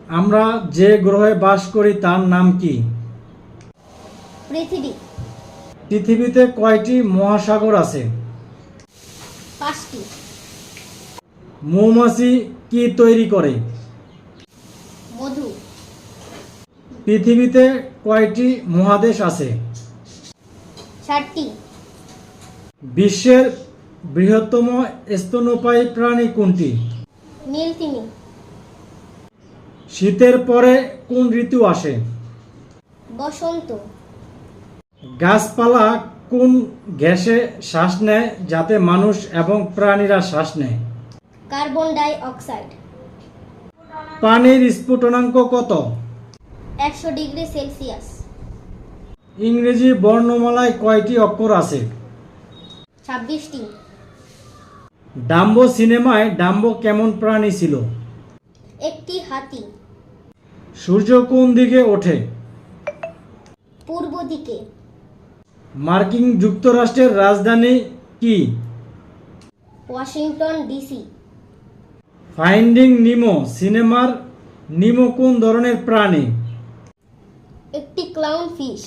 আমরা যে গ্রহে বাস করি তার নাম কি? পৃথিবী। পৃথিবীতে কয়টি মহাসাগর আছে? 5টি। মৌমাছি কি তৈরি করে? মধু। পৃথিবীতে কয়টি মহাদেশ আছে? 4টি। বিশ্বের বৃহত্তম স্তন্যপায়ী প্রাণী কোনটি? নীলতিমি। শীতের পরে কোন ঋতু আসে? বসন্ত। গাছপালা কোন গ্যাসে শ্বাস নেয় যাতে মানুষ এবং প্রাণীরা শ্বাস নেয়? Carbon die oxide. পানির স্ফুটনাঙ্ক কত? 100 ডিগ্রি সেলসিয়াস। ইংরেজি বর্ণমালায় কয়টি অক্ষর আছে? 26টি। ডাম্বো সিনেমায় ডাম্বো কেমন প্রাণী ছিল? একটি হাতি। সূর্য কোন দিকে ওঠে? পূর্ব দিকে। মার্কিন যুক্তরাষ্ট্রের রাজধানী কি? Washington DC. ফাইন্ডিং নিমো সিনেমার নিমো কোন ধরনের প্রাণী? একটি ক্লাউন ফিশ।